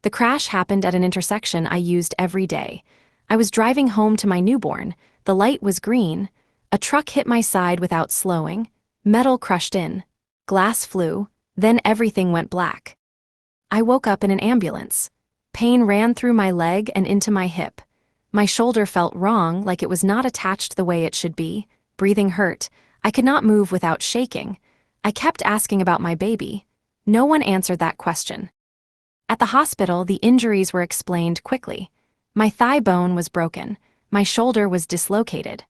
The crash happened at an intersection I used every day. I was driving home to my newborn. The light was green. A truck hit my side without slowing. Metal crushed in. Glass flew. Then everything went black. I woke up in an ambulance. Pain ran through my leg and into my hip. My shoulder felt wrong, like it was not attached the way it should be. Breathing hurt. I could not move without shaking. I kept asking about my baby. No one answered that question. At the hospital, the injuries were explained quickly. My thigh bone was broken. My shoulder was dislocated.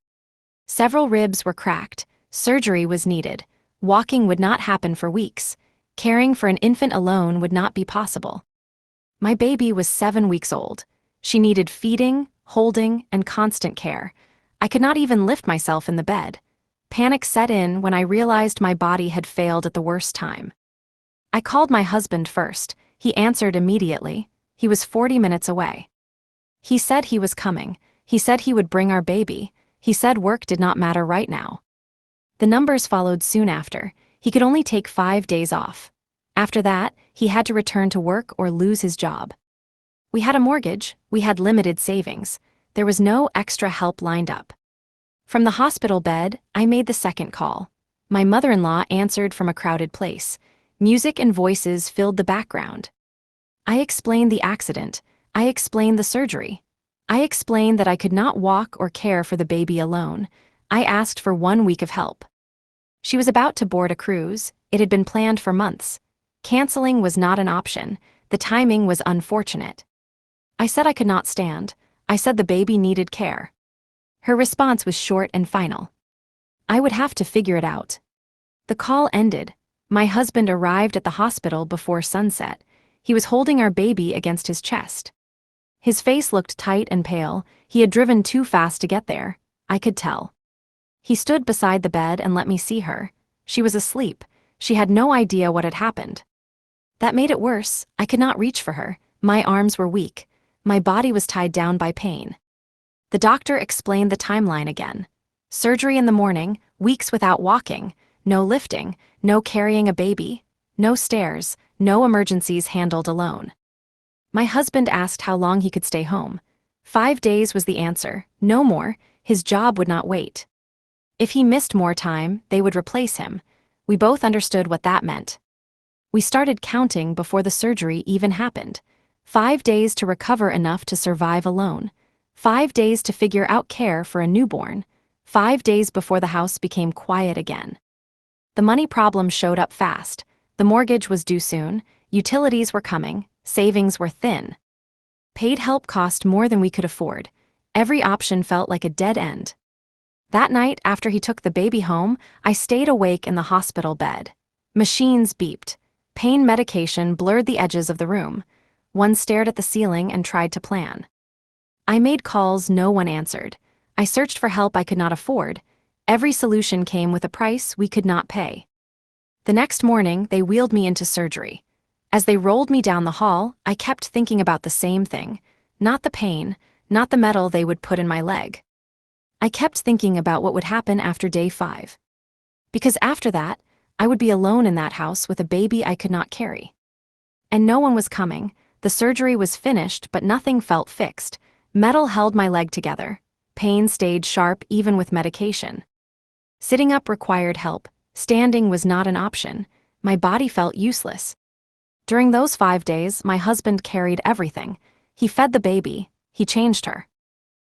Several ribs were cracked. Surgery was needed. Walking would not happen for weeks. Caring for an infant alone would not be possible. My baby was 7 weeks old. She needed feeding, holding, and constant care. I could not even lift myself in the bed. Panic set in when I realized my body had failed at the worst time. I called my husband first. He answered immediately. He was 40 minutes away. He said he was coming. He said he would bring our baby. He said work did not matter right now. The numbers followed soon after. He could only take 5 days off. After that, he had to return to work or lose his job. We had a mortgage. We had limited savings. There was no extra help lined up. From the hospital bed, I made the second call. My mother-in-law answered from a crowded place. Music and voices filled the background. I explained the accident. I explained the surgery. I explained that I could not walk or care for the baby alone. I asked for 1 week of help. She was about to board a cruise. It had been planned for months. Canceling was not an option. The timing was unfortunate. I said I could not stand. I said the baby needed care. Her response was short and final. I would have to figure it out. The call ended. My husband arrived at the hospital before sunset. He was holding our baby against his chest. His face looked tight and pale. He had driven too fast to get there. I could tell. He stood beside the bed and let me see her. She was asleep. She had no idea what had happened. That made it worse. I could not reach for her. My arms were weak. My body was tied down by pain. The doctor explained the timeline again. Surgery in the morning, weeks without walking, no lifting, no carrying a baby, no stairs, no emergencies handled alone. My husband asked how long he could stay home. 5 days was the answer, no more. His job would not wait. If he missed more time, they would replace him. We both understood what that meant. We started counting before the surgery even happened. 5 days to recover enough to survive alone. 5 days to figure out care for a newborn. 5 days before the house became quiet again. The money problem showed up fast. The mortgage was due soon. Utilities were coming. Savings were thin. Paid help cost more than we could afford. Every option felt like a dead end. That night, after he took the baby home, I stayed awake in the hospital bed. Machines beeped. Pain medication blurred the edges of the room. One stared at the ceiling and tried to plan. I made calls no one answered. I searched for help I could not afford. Every solution came with a price we could not pay. The next morning, they wheeled me into surgery. As they rolled me down the hall, I kept thinking about the same thing. Not the pain, not the metal they would put in my leg. I kept thinking about what would happen after day 5. Because after that, I would be alone in that house with a baby I could not carry. And no one was coming. The surgery was finished, but nothing felt fixed. Metal held my leg together. Pain stayed sharp even with medication. Sitting up required help. Standing was not an option. My body felt useless. During those 5 days, my husband carried everything. He fed the baby. He changed her.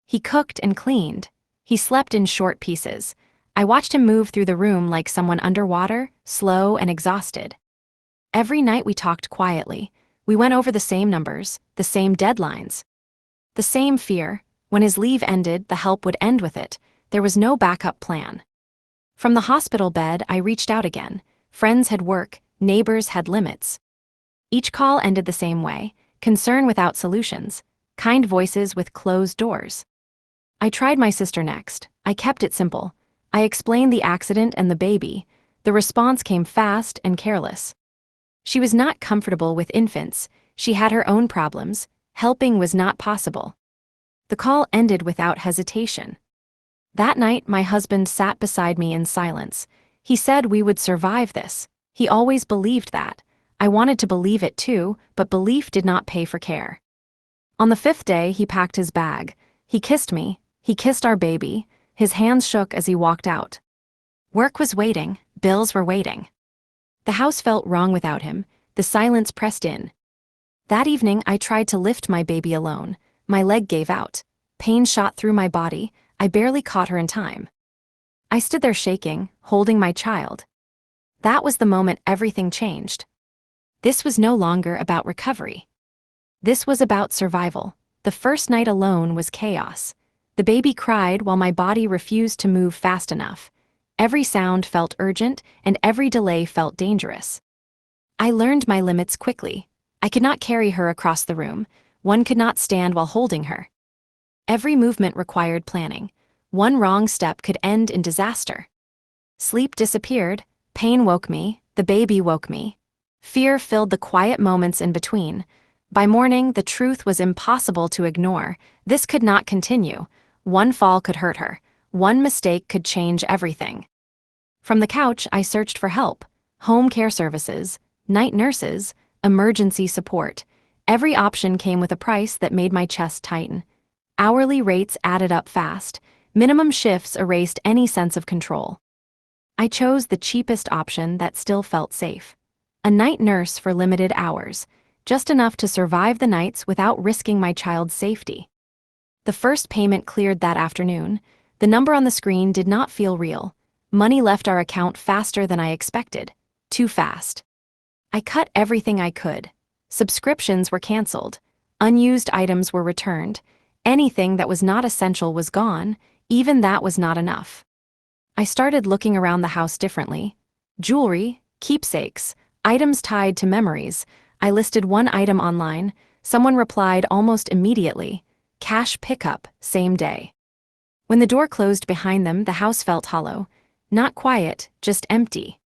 He cooked and cleaned. He slept in short pieces. I watched him move through the room like someone underwater, slow and exhausted. Every night we talked quietly. We went over the same numbers, the same deadlines. The same fear. When his leave ended, the help would end with it. There was no backup plan. From the hospital bed, I reached out again. Friends had work, neighbors had limits. Each call ended the same way, concern without solutions, kind voices with closed doors. I tried my sister next. I kept it simple. I explained the accident and the baby. The response came fast and careless. She was not comfortable with infants. She had her own problems. Helping was not possible. The call ended without hesitation. That night, my husband sat beside me in silence. He said we would survive this. He always believed that. I wanted to believe it too, but belief did not pay for care. On the 5th day, he packed his bag. He kissed me. He kissed our baby. His hands shook as he walked out. Work was waiting. Bills were waiting. The house felt wrong without him. The silence pressed in. That evening, I tried to lift my baby alone. My leg gave out. Pain shot through my body. I barely caught her in time. I stood there shaking, holding my child. That was the moment everything changed. This was no longer about recovery. This was about survival. The first night alone was chaos. The baby cried while my body refused to move fast enough. Every sound felt urgent, and every delay felt dangerous. I learned my limits quickly. I could not carry her across the room. One could not stand while holding her. Every movement required planning. One wrong step could end in disaster. Sleep disappeared. Pain woke me. The baby woke me. Fear filled the quiet moments in between. By morning, the truth was impossible to ignore. This could not continue. One fall could hurt her. One mistake could change everything. From the couch, I searched for help. Home care services, night nurses, emergency support. Every option came with a price that made my chest tighten. Hourly rates added up fast. Minimum shifts erased any sense of control. I chose the cheapest option that still felt safe. A night nurse for limited hours, just enough to survive the nights without risking my child's safety. The first payment cleared that afternoon. The number on the screen did not feel real. Money left our account faster than I expected. Too fast. I cut everything I could. Subscriptions were canceled. Unused items were returned. Anything that was not essential was gone. Even that was not enough. I started looking around the house differently. Jewelry, keepsakes, items tied to memories. I listed one item online. Someone replied almost immediately. Cash pickup, same day. When the door closed behind them, the house felt hollow. Not quiet, just empty.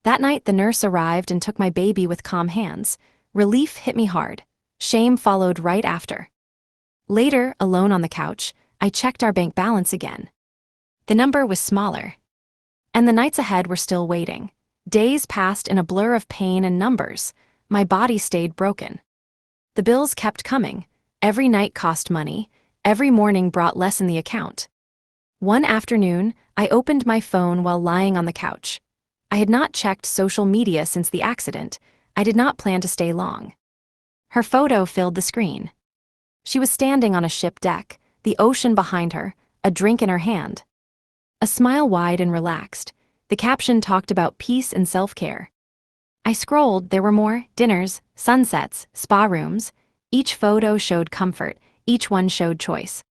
That night, the nurse arrived and took my baby with calm hands. Relief hit me hard. Shame followed right after. Later, alone on the couch, I checked our bank balance again. The number was smaller. And the nights ahead were still waiting. Days passed in a blur of pain and numbers. My body stayed broken. The bills kept coming. Every night cost money. Every morning brought less in the account. One afternoon, I opened my phone while lying on the couch. I had not checked social media since the accident. I did not plan to stay long. Her photo filled the screen. She was standing on a ship deck, the ocean behind her, a drink in her hand. A smile wide and relaxed. The caption talked about peace and self-care. I scrolled, there were more: dinners, sunsets, spa rooms. Each photo showed comfort, each one showed choice.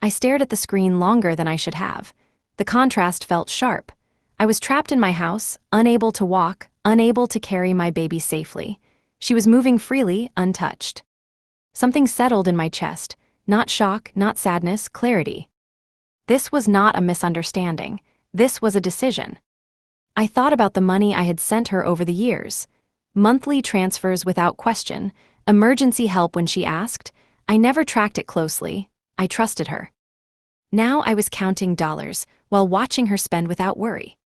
I stared at the screen longer than I should have. The contrast felt sharp. I was trapped in my house, unable to walk, unable to carry my baby safely. She was moving freely, untouched. Something settled in my chest. Not shock, not sadness, clarity. This was not a misunderstanding. This was a decision. I thought about the money I had sent her over the years. Monthly transfers without question, emergency help when she asked. I never tracked it closely. I trusted her. Now I was counting dollars while watching her spend without worry.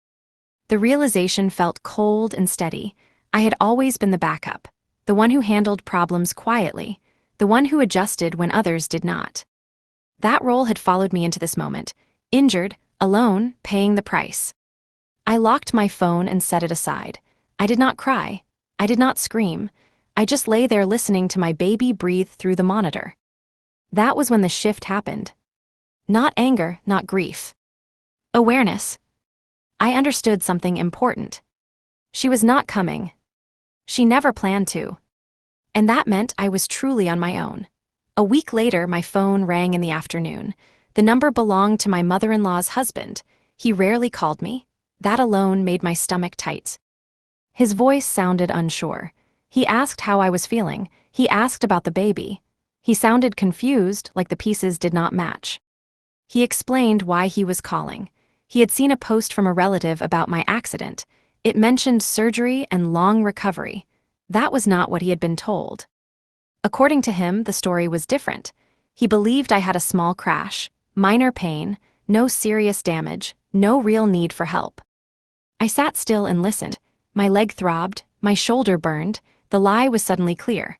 The realization felt cold and steady. I had always been the backup, the one who handled problems quietly, the one who adjusted when others did not. That role had followed me into this moment, injured, alone, paying the price. I locked my phone and set it aside. I did not cry. I did not scream. I just lay there listening to my baby breathe through the monitor. That was when the shift happened. Not anger, not grief. Awareness. I understood something important. She was not coming. She never planned to. And that meant I was truly on my own. A week later, my phone rang in the afternoon. The number belonged to my mother-in-law's husband. He rarely called me. That alone made my stomach tight. His voice sounded unsure. He asked how I was feeling. He asked about the baby. He sounded confused, like the pieces did not match. He explained why he was calling. He had seen a post from a relative about my accident. It mentioned surgery and long recovery. That was not what he had been told. According to him, the story was different. He believed I had a small crash, minor pain, no serious damage, no real need for help. I sat still and listened. My leg throbbed, My shoulder burned. The lie was suddenly clear.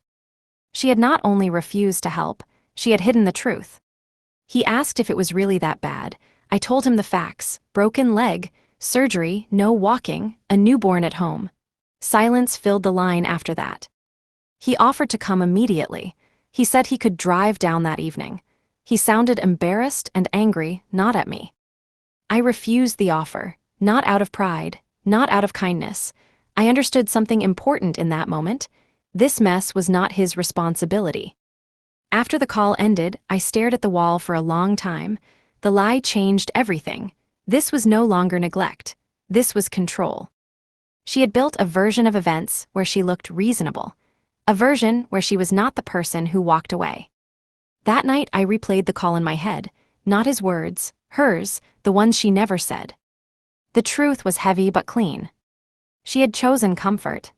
She had not only refused to help, she had hidden the truth. He asked if it was really that bad. I told him the facts: broken leg, surgery, no walking, a newborn at home. Silence filled the line after that. He offered to come immediately. He said he could drive down that evening. He sounded embarrassed and angry, not at me. I refused the offer, not out of pride, not out of kindness. I understood something important in that moment. This mess was not his responsibility. After the call ended, I stared at the wall for a long time. The lie changed everything. This was no longer neglect. This was control. She had built a version of events where she looked reasonable. A version where she was not the person who walked away. That night I replayed the call in my head, not his words, hers, the ones she never said. The truth was heavy but clean. She had chosen comfort.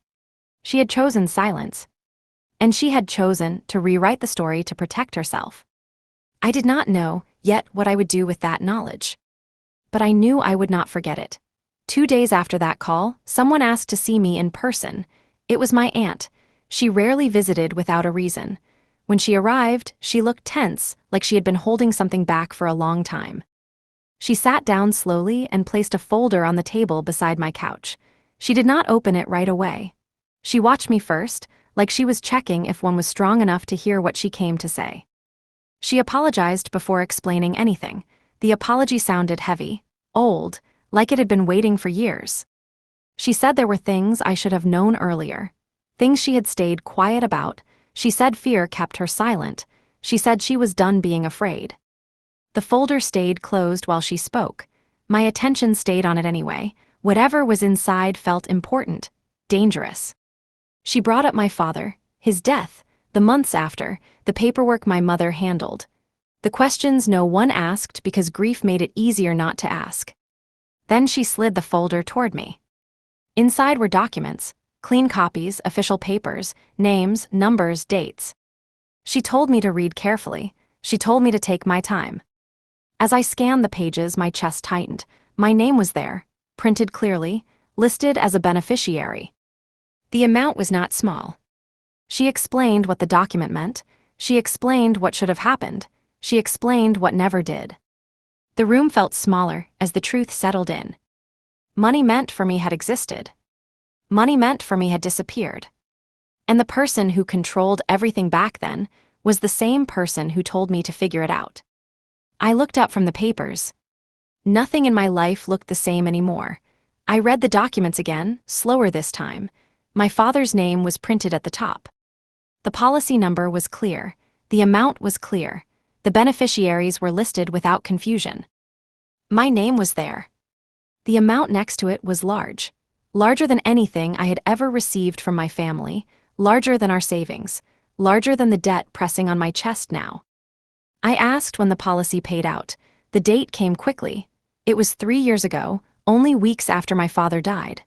She had chosen silence. And she had chosen to rewrite the story to protect herself. I did not know yet what I would do with that knowledge. But I knew I would not forget it. 2 days after that call, someone asked to see me in person. It was my aunt. She rarely visited without a reason. When she arrived, she looked tense, like she had been holding something back for a long time. She sat down slowly and placed a folder on the table beside my couch. She did not open it right away. She watched me first, like she was checking if one was strong enough to hear what she came to say. She apologized before explaining anything. The apology sounded heavy, old, like it had been waiting for years. She said there were things I should have known earlier, things she had stayed quiet about. She said fear kept her silent. She said she was done being afraid. The folder stayed closed while she spoke. My attention stayed on it anyway. Whatever was inside felt important, dangerous. She brought up my father, his death, the months after, the paperwork my mother handled. The questions no one asked because grief made it easier not to ask. Then she slid the folder toward me. Inside were documents, clean copies, official papers, names, numbers, dates. She told me to read carefully. She told me to take my time. As I scanned the pages, my chest tightened. My name was there, printed clearly, listed as a beneficiary. The amount was not small. She explained what the document meant. She explained what should have happened. She explained what never did. The room felt smaller as the truth settled in. Money meant for me had existed. Money meant for me had disappeared. And the person who controlled everything back then was the same person who told me to figure it out. I looked up from the papers. Nothing in my life looked the same anymore. I read the documents again, slower this time. My father's name was printed at the top. The policy number was clear. The amount was clear. The beneficiaries were listed without confusion. My name was there. The amount next to it was large. Larger than anything I had ever received from my family, larger than our savings, larger than the debt pressing on my chest now. I asked when the policy paid out. The date came quickly. It was 3 years ago, only weeks after my father died.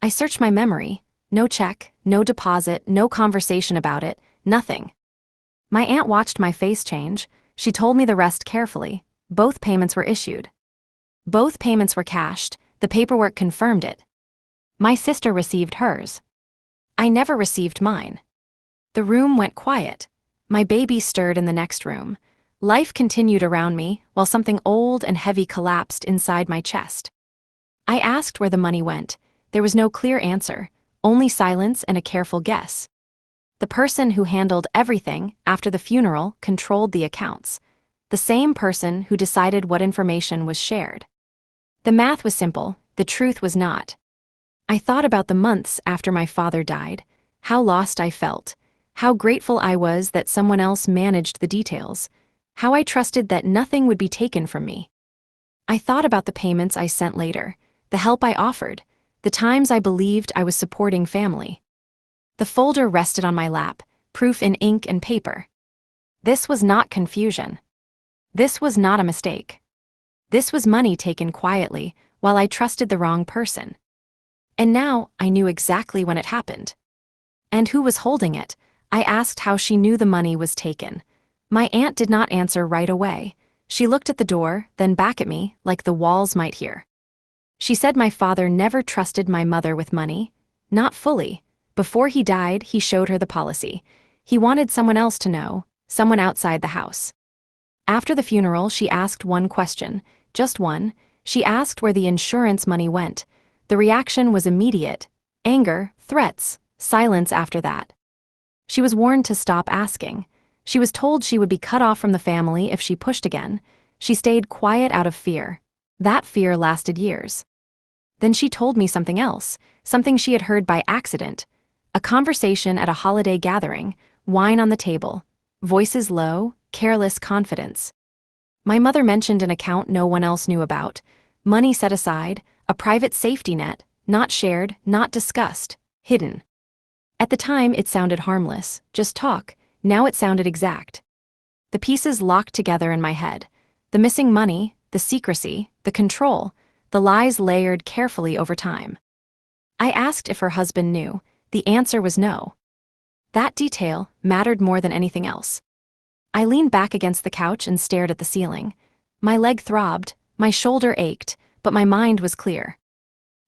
I searched my memory. No check, no deposit, no conversation about it, nothing. My aunt watched my face change. She told me the rest carefully. Both payments were issued. Both payments were cashed. The paperwork confirmed it. My sister received hers. I never received mine. The room went quiet. My baby stirred in the next room. Life continued around me while something old and heavy collapsed inside my chest. I asked where the money went. There was no clear answer, only silence and a careful guess. The person who handled everything after the funeral controlled the accounts. The same person who decided what information was shared. The math was simple, the truth was not. I thought about the months after my father died, how lost I felt, how grateful I was that someone else managed the details, how I trusted that nothing would be taken from me. I thought about the payments I sent later, the help I offered, the times I believed I was supporting family. The folder rested on my lap, proof in ink and paper. This was not confusion. This was not a mistake. This was money taken quietly while I trusted the wrong person. And now I knew exactly when it happened. And who was holding it? I asked how she knew the money was taken. My aunt did not answer right away. She looked at the door, then back at me, like the walls might hear. She said my father never trusted my mother with money, Not fully. Before he died, he showed her the policy. He wanted someone else to know, someone outside the house. After the funeral, she asked one question, just one. She asked where the insurance money went. The reaction was immediate. Anger, threats, silence after that. She was warned to stop asking. She was told she would be cut off from the family if she pushed again. She stayed quiet out of fear. That fear lasted years. Then she told me something else, something she had heard by accident. A conversation at a holiday gathering, wine on the table, voices low, careless confidence. My mother mentioned an account no one else knew about, money set aside, a private safety net, not shared, not discussed, hidden. At the time, it sounded harmless, just talk. Now it sounded exact. The pieces locked together in my head. The missing money, the secrecy, the control, the lies layered carefully over time. I asked if her husband knew. The answer was no. That detail mattered more than anything else. I leaned back against the couch and stared at the ceiling. My leg throbbed, my shoulder ached, but my mind was clear.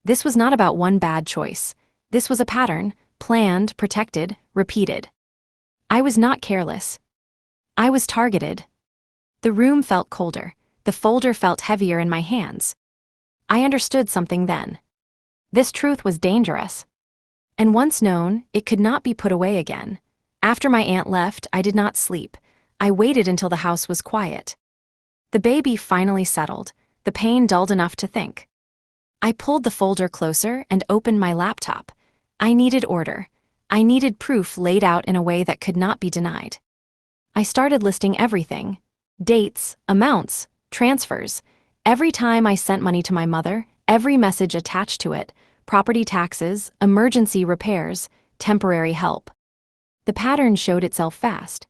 This was not about one bad choice. This was a pattern, planned, protected, repeated. I was not careless. I was targeted. The room felt colder. The folder felt heavier in my hands. I understood something then. This truth was dangerous. And once known, it could not be put away again. After my aunt left, I did not sleep. I waited until the house was quiet. The baby finally settled, the pain dulled enough to think. I pulled the folder closer and opened my laptop. I needed order. I needed proof laid out in a way that could not be denied. I started listing everything: dates, amounts, transfers. Every time I sent money to my mother, every message attached to it: property taxes, emergency repairs, temporary help. The pattern showed itself fast.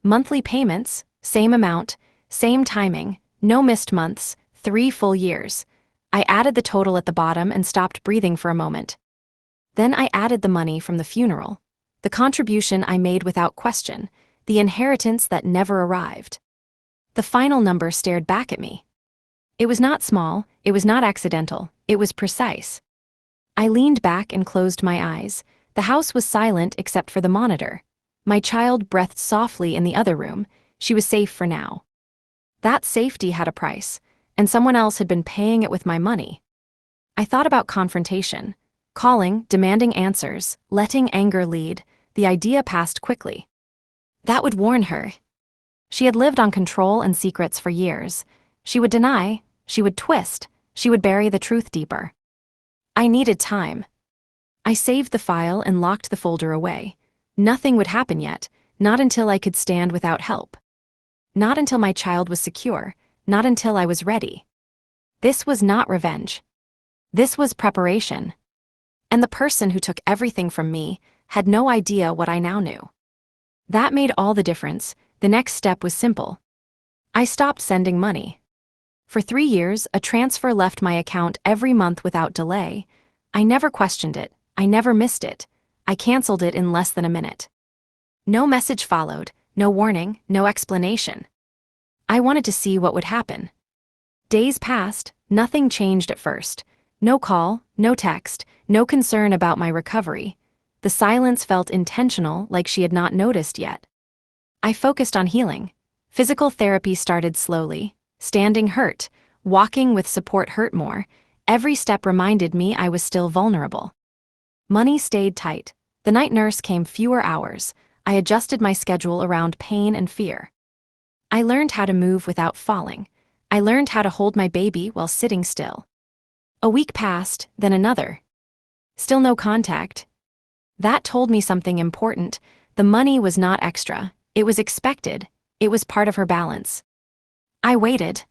Monthly payments, same amount, same timing, no missed months, 3 full years. I added the total at the bottom and stopped breathing for a moment. Then I added the money from the funeral, the contribution I made without question, the inheritance that never arrived. The final number stared back at me. It was not small, it was not accidental, it was precise. I leaned back and closed my eyes. The house was silent except for the monitor. My child breathed softly in the other room. She was safe for now. That safety had a price, and someone else had been paying it with my money. I thought about confrontation. Calling, demanding answers, letting anger lead. The idea passed quickly. That would warn her. She had lived on control and secrets for years. She would deny, she would twist, she would bury the truth deeper. I needed time. I saved the file and locked the folder away. Nothing would happen yet, not until I could stand without help. Not until my child was secure, not until I was ready. This was not revenge. This was preparation. And the person who took everything from me had no idea what I now knew. That made all the difference. The next step was simple. I stopped sending money. For 3 years, a transfer left my account every month without delay. I never questioned it. I never missed it. I canceled it in less than a minute. No message followed, no warning, no explanation. I wanted to see what would happen. Days passed, nothing changed at first. No call, no text, no concern about my recovery. The silence felt intentional, like she had not noticed yet. I focused on healing. Physical therapy started slowly. Standing hurt. Walking with support hurt more. Every step reminded me I was still vulnerable. Money stayed tight. The night nurse came fewer hours. I adjusted my schedule around pain and fear. I learned how to move without falling. I learned how to hold my baby while sitting still. A week passed, then another. Still no contact. That told me something important. The money was not extra. It was expected. It was part of her balance. I waited.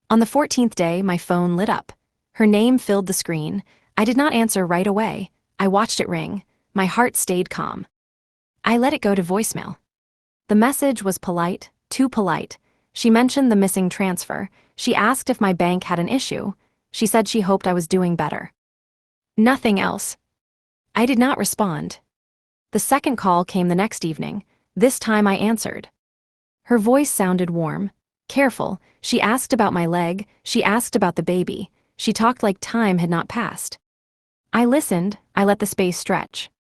On the 14th day, my phone lit up. Her name filled the screen. I did not answer right away. I watched it ring. My heart stayed calm. I let it go to voicemail. The message was polite, too polite. She mentioned the missing transfer. She asked if my bank had an issue. She said she hoped I was doing better. Nothing else. I did not respond. The second call came the next evening. This time I answered. Her voice sounded warm, careful. She asked about my leg. She asked about the baby. She talked like time had not passed. I listened, I let the space stretch.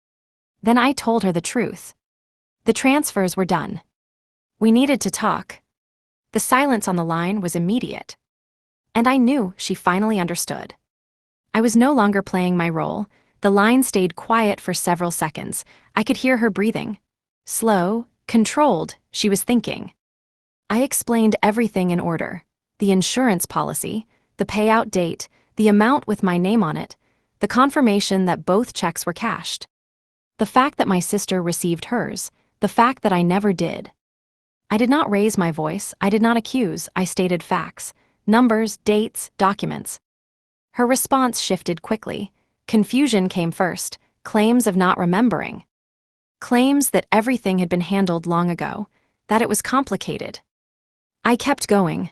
Then I told her the truth. The transfers were done. We needed to talk. The silence on the line was immediate. And I knew she finally understood. I was no longer playing my role. The line stayed quiet for several seconds. I could hear her breathing. Slow, controlled, she was thinking. I explained everything in order. The insurance policy, the payout date, the amount with my name on it, the confirmation that both checks were cashed. The fact that my sister received hers, the fact that I never did. I did not raise my voice, I did not accuse, I stated facts, numbers, dates, documents. Her response shifted quickly. Confusion came first, claims of not remembering. Claims that everything had been handled long ago, that it was complicated. I kept going.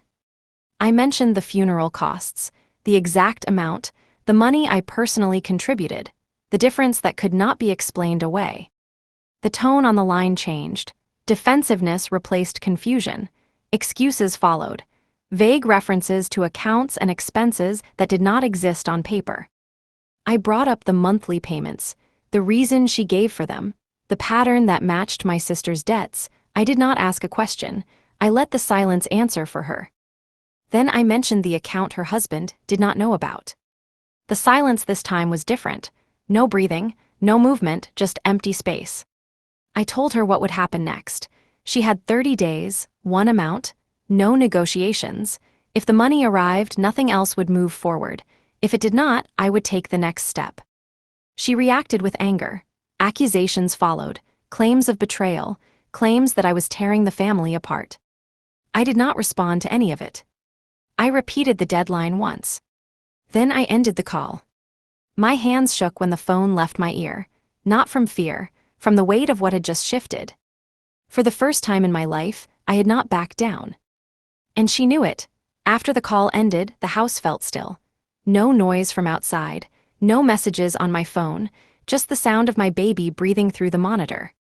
I mentioned the funeral costs, the exact amount, the money I personally contributed, the difference that could not be explained away. The tone on the line changed. Defensiveness replaced confusion. Excuses followed. Vague references to accounts and expenses that did not exist on paper. I brought up the monthly payments, the reason she gave for them, the pattern that matched my sister's debts. I did not ask a question. I let the silence answer for her. Then I mentioned the account her husband did not know about. The silence this time was different. No breathing, no movement, just empty space. I told her what would happen next. She had 30 days, one amount, no negotiations. If the money arrived, nothing else would move forward. If it did not, I would take the next step. She reacted with anger. Accusations followed, claims of betrayal, claims that I was tearing the family apart. I did not respond to any of it. I repeated the deadline once. Then I ended the call. My hands shook when the phone left my ear, not from fear, from the weight of what had just shifted. For the first time in my life, I had not backed down. And she knew it. After the call ended, the house felt still. No noise from outside, no messages on my phone, just the sound of my baby breathing through the monitor.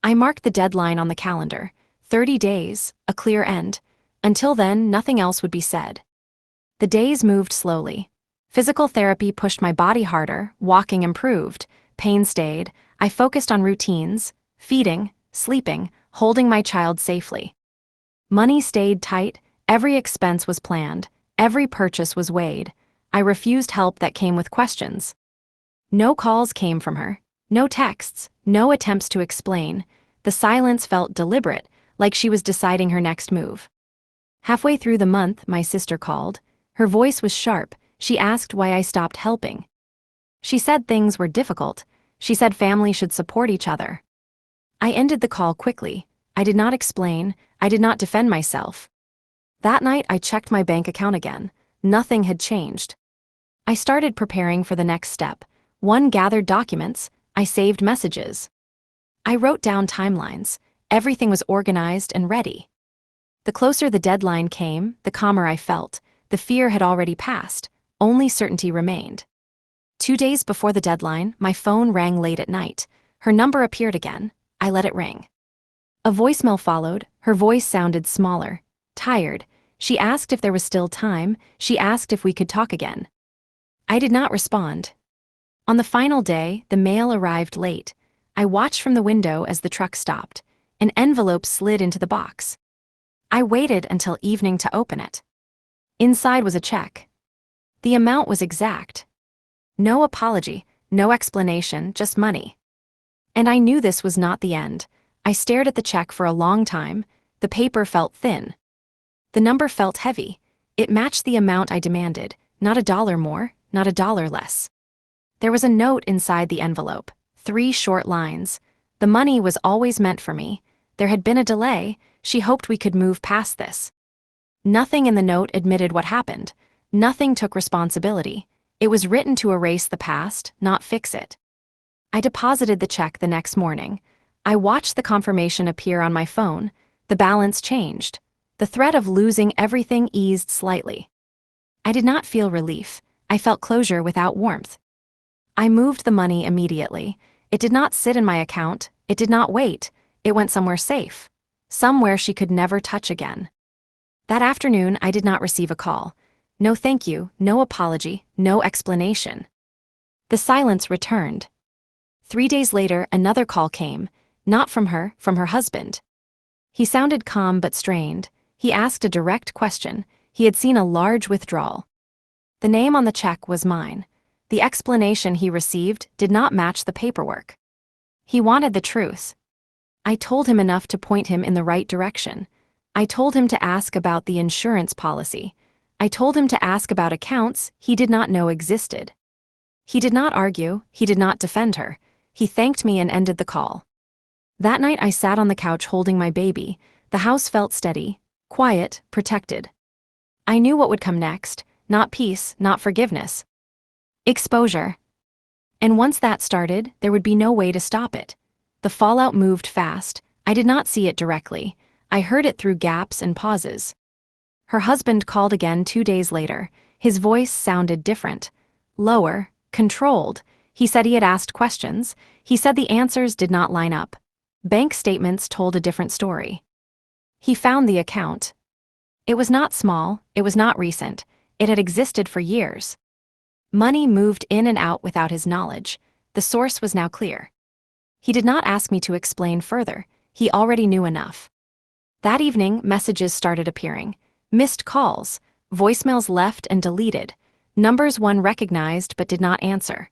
I marked the deadline on the calendar. 30 days, a clear end. Until then, nothing else would be said. The days moved slowly. Physical therapy pushed my body harder, walking improved, pain stayed. I focused on routines, feeding, sleeping, holding my child safely. Money stayed tight, every expense was planned, every purchase was weighed. I refused help that came with questions. No calls came from her, no texts, no attempts to explain. The silence felt deliberate, like she was deciding her next move. Halfway through the month, my sister called. Her voice was sharp. She asked why I stopped helping. She said things were difficult. She said family should support each other. I ended the call quickly. I did not explain. I did not defend myself. That night, I checked my bank account again. Nothing had changed. I started preparing for the next step. One gathered documents. I saved messages. I wrote down timelines. Everything was organized and ready. The closer the deadline came, the calmer I felt. The fear had already passed. Only certainty remained. 2 days before the deadline, my phone rang late at night. Her number appeared again. I let it ring. A voicemail followed. Her voice sounded smaller, tired. She asked if there was still time. She asked if we could talk again. I did not respond. On the final day, the mail arrived late. I watched from the window as the truck stopped. An envelope slid into the box. I waited until evening to open it. Inside was a check. The amount was exact. No apology, no explanation, just money. And I knew this was not the end. I stared at the check for a long time. The paper felt thin. The number felt heavy. It matched the amount I demanded, not $1 more, not $1 less. There was a note inside the envelope, 3 short lines. The money was always meant for me. There had been a delay. She hoped we could move past this. Nothing in the note admitted what happened. Nothing took responsibility. It was written to erase the past, not fix it. I deposited the check the next morning. I watched the confirmation appear on my phone. The balance changed. The threat of losing everything eased slightly. I did not feel relief. I felt closure without warmth. I moved the money immediately. It did not sit in my account. It did not wait. It went somewhere safe. Somewhere she could never touch again. That afternoon, I did not receive a call. No thank you, no apology, no explanation. The silence returned. 3 days later, another call came, not from her, from her husband. He sounded calm but strained. He asked a direct question. He had seen a large withdrawal. The name on the check was mine. The explanation he received did not match the paperwork. He wanted the truth. I told him enough to point him in the right direction. I told him to ask about the insurance policy. I told him to ask about accounts he did not know existed. He did not argue, he did not defend her. He thanked me and ended the call. That night I sat on the couch holding my baby. The house felt steady, quiet, protected. I knew what would come next, not peace, not forgiveness. Exposure. And once that started, there would be no way to stop it. The fallout moved fast. I did not see it directly. I heard it through gaps and pauses. Her husband called again 2 days later. His voice sounded different. Lower, controlled. He said he had asked questions. He said the answers did not line up. Bank statements told a different story. He found the account. It was not small, it was not recent. It had existed for years. Money moved in and out without his knowledge. The source was now clear. He did not ask me to explain further. He already knew enough. That evening, messages started appearing. Missed calls, voicemails left and deleted, numbers one recognized but did not answer.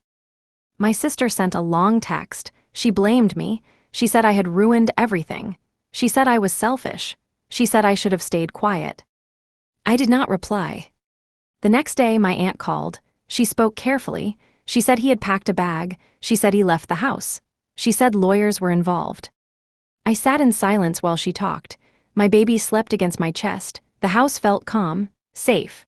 My sister sent a long text. She blamed me. She said I had ruined everything. She said I was selfish. She said I should have stayed quiet. I did not reply. The next day, my aunt called. She spoke carefully. She said he had packed a bag. She said he left the house. She said lawyers were involved. I sat in silence while she talked. My baby slept against my chest. The house felt calm, safe.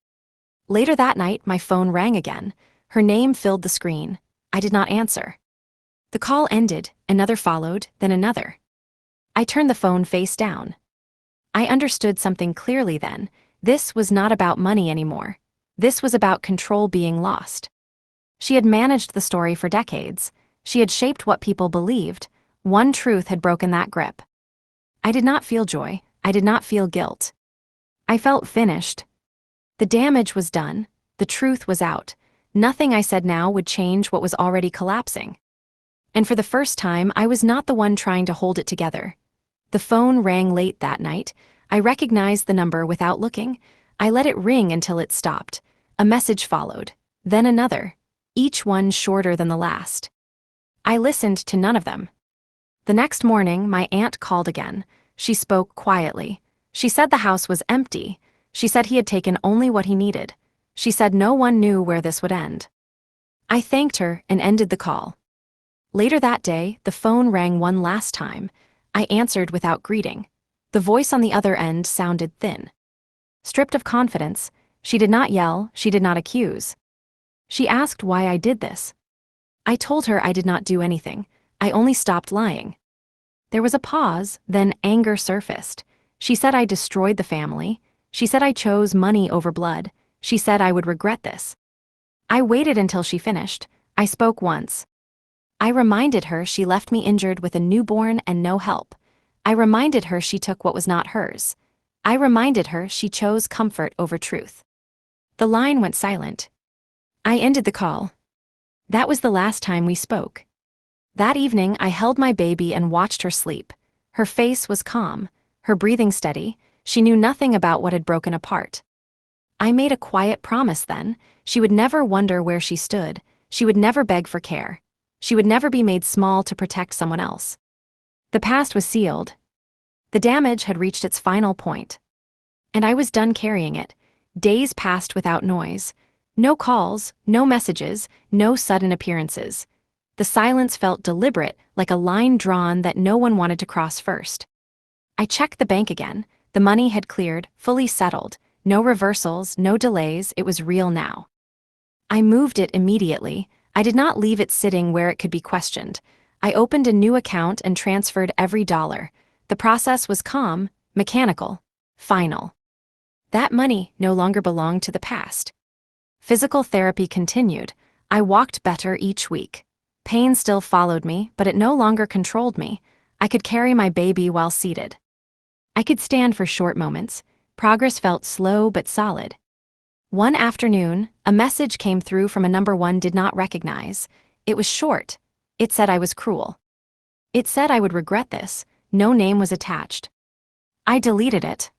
Later that night, my phone rang again. Her name filled the screen. I did not answer. The call ended, another followed, then another. I turned the phone face down. I understood something clearly then. This was not about money anymore. This was about control being lost. She had managed the story for decades. She had shaped what people believed. One truth had broken that grip. I did not feel joy. I did not feel guilt. I felt finished. The damage was done. The truth was out. Nothing I said now would change what was already collapsing. And for the first time, I was not the one trying to hold it together. The phone rang late that night. I recognized the number without looking. I let it ring until it stopped. A message followed, then another, each one shorter than the last. I listened to none of them. The next morning, my aunt called again. She spoke quietly. She said the house was empty. She said he had taken only what he needed. She said no one knew where this would end. I thanked her and ended the call. Later that day, the phone rang one last time. I answered without greeting. The voice on the other end sounded thin. Stripped of confidence, she did not yell, she did not accuse. She asked why I did this. I told her I did not do anything. I only stopped lying. There was a pause, then anger surfaced. She said I destroyed the family. She said I chose money over blood. She said I would regret this. I waited until she finished. I spoke once. I reminded her she left me injured with a newborn and no help. I reminded her she took what was not hers. I reminded her she chose comfort over truth. The line went silent. I ended the call. That was the last time we spoke. That evening, I held my baby and watched her sleep. Her face was calm, her breathing steady. She knew nothing about what had broken apart. I made a quiet promise then. She would never wonder where she stood. She would never beg for care. She would never be made small to protect someone else. The past was sealed. The damage had reached its final point. And I was done carrying it. Days passed without noise. No calls, no messages, no sudden appearances. The silence felt deliberate, like a line drawn that no one wanted to cross first. I checked the bank again. The money had cleared, fully settled. No reversals, no delays, it was real now. I moved it immediately. I did not leave it sitting where it could be questioned. I opened a new account and transferred every dollar. The process was calm, mechanical, final. That money no longer belonged to the past. Physical therapy continued. I walked better each week. Pain still followed me, but it no longer controlled me. I could carry my baby while seated. I could stand for short moments. Progress felt slow but solid. One afternoon, a message came through from a number one did not recognize. It was short. It said I was cruel. It said I would regret this. No name was attached. I deleted it.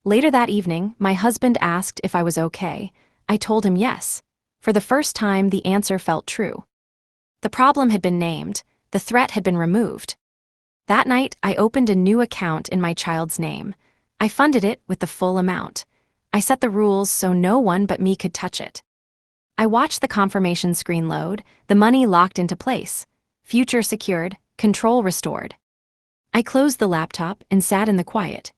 Later that evening, my husband asked if I was okay. I told him yes. For the first time, the answer felt true. The problem had been named. The threat had been removed. That night, I opened a new account in my child's name. I funded it with the full amount. I set the rules so no one but me could touch it. I watched the confirmation screen load, the money locked into place. Future secured, control restored. I closed the laptop and sat in the quiet.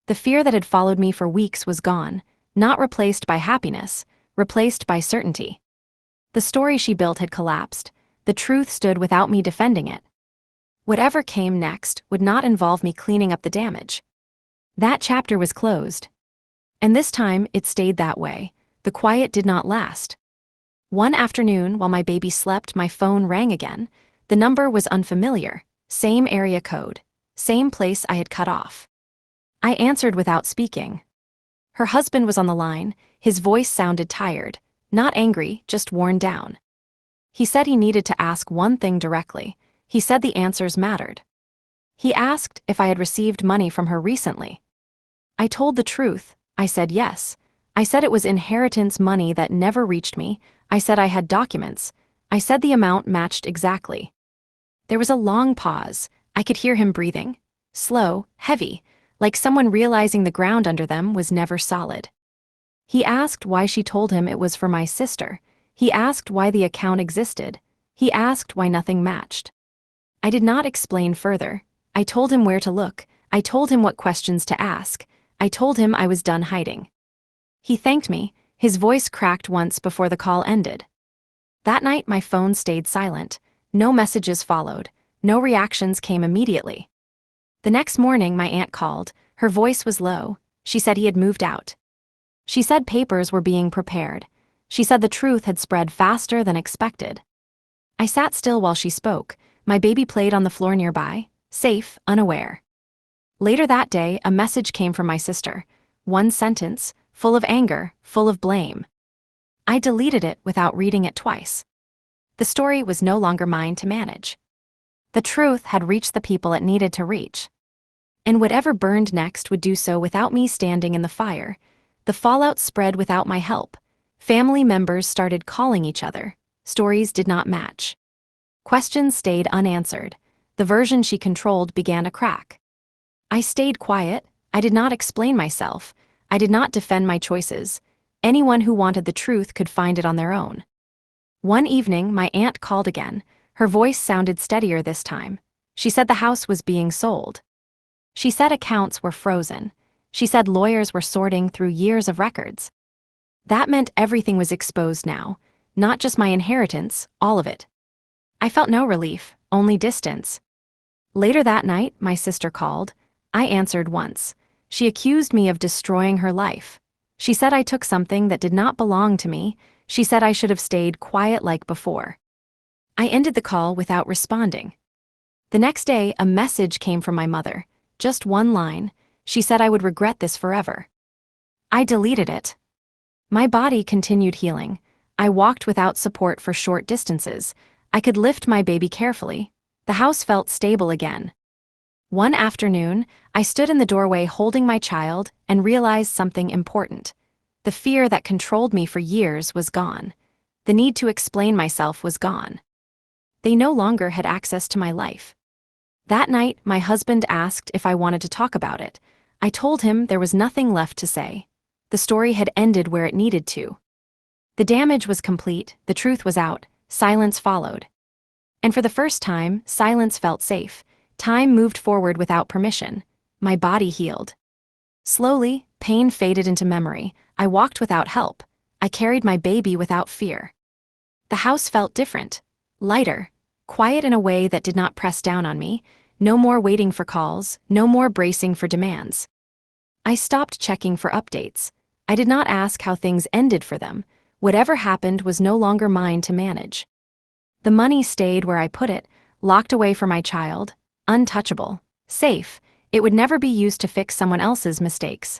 The fear that had followed me for weeks was gone, not replaced by happiness, replaced by certainty. The story she built had collapsed. The truth stood without me defending it. Whatever came next would not involve me cleaning up the damage. That chapter was closed. And this time, it stayed that way. The quiet did not last. One afternoon, while my baby slept, my phone rang again. The number was unfamiliar. Same area code. Same place I had cut off. I answered without speaking. Her husband was on the line. His voice sounded tired. Not angry, just worn down. He said he needed to ask one thing directly. He said the answers mattered. He asked if I had received money from her recently. I told the truth. I said yes. I said it was inheritance money that never reached me. I said I had documents. I said the amount matched exactly. There was a long pause. I could hear him breathing. Slow, heavy, like someone realizing the ground under them was never solid. He asked why she told him it was for my sister. He asked why the account existed. He asked why nothing matched. I did not explain further. I told him where to look. I told him what questions to ask. I told him I was done hiding. He thanked me. His voice cracked once before the call ended. That night, my phone stayed silent. No messages followed. No reactions came immediately. The next morning, my aunt called. Her voice was low. She said he had moved out. She said papers were being prepared. She said the truth had spread faster than expected. I sat still while she spoke. My baby played on the floor nearby, safe, unaware. Later that day, a message came from my sister. One sentence, full of anger, full of blame. I deleted it without reading it twice. The story was no longer mine to manage. The truth had reached the people it needed to reach. And whatever burned next would do so without me standing in the fire. The fallout spread without my help. Family members started calling each other. Stories did not match. Questions stayed unanswered. The version she controlled began to crack. I stayed quiet. I did not explain myself. I did not defend my choices. Anyone who wanted the truth could find it on their own. One evening, my aunt called again. Her voice sounded steadier this time. She said the house was being sold. She said accounts were frozen. She said lawyers were sorting through years of records. That meant everything was exposed now, not just my inheritance, all of it. I felt no relief, only distance. Later that night, my sister called. I answered once. She accused me of destroying her life. She said I took something that did not belong to me. She said I should have stayed quiet like before. I ended the call without responding. The next day, a message came from my mother. Just one line. She said I would regret this forever. I deleted it. My body continued healing. I walked without support for short distances. I could lift my baby carefully. The house felt stable again. One afternoon, I stood in the doorway holding my child and realized something important. The fear that controlled me for years was gone. The need to explain myself was gone. They no longer had access to my life. That night, my husband asked if I wanted to talk about it. I told him there was nothing left to say. The story had ended where it needed to. The damage was complete, the truth was out, silence followed. And for the first time, silence felt safe. Time moved forward without permission. My body healed. Slowly, pain faded into memory. I walked without help. I carried my baby without fear. The house felt different. Lighter. Quiet in a way that did not press down on me. No more waiting for calls. No more bracing for demands. I stopped checking for updates. I did not ask how things ended for them. Whatever happened was no longer mine to manage. The money stayed where I put it, locked away for my child, untouchable, safe. It would never be used to fix someone else's mistakes.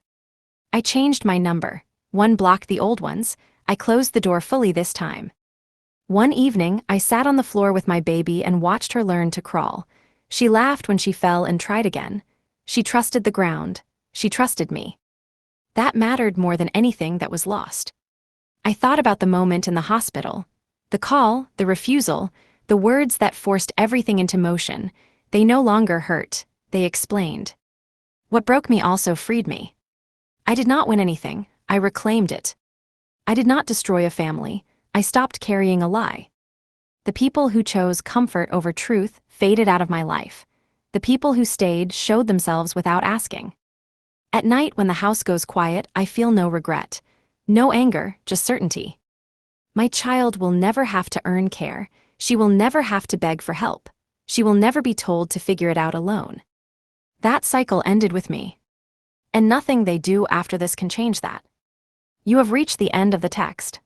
I changed my number. One blocked the old ones. I closed the door fully this time. One evening, I sat on the floor with my baby and watched her learn to crawl. She laughed when she fell and tried again. She trusted the ground. She trusted me. That mattered more than anything that was lost. I thought about the moment in the hospital. The call, the refusal, the words that forced everything into motion. They no longer hurt. They explained. What broke me also freed me. I did not win anything. I reclaimed it. I did not destroy a family. I stopped carrying a lie. The people who chose comfort over truth faded out of my life. The people who stayed showed themselves without asking. At night when the house goes quiet, I feel no regret. No anger, just certainty. My child will never have to earn care. She will never have to beg for help. She will never be told to figure it out alone. That cycle ended with me. And nothing they do after this can change that. You have reached the end of the text.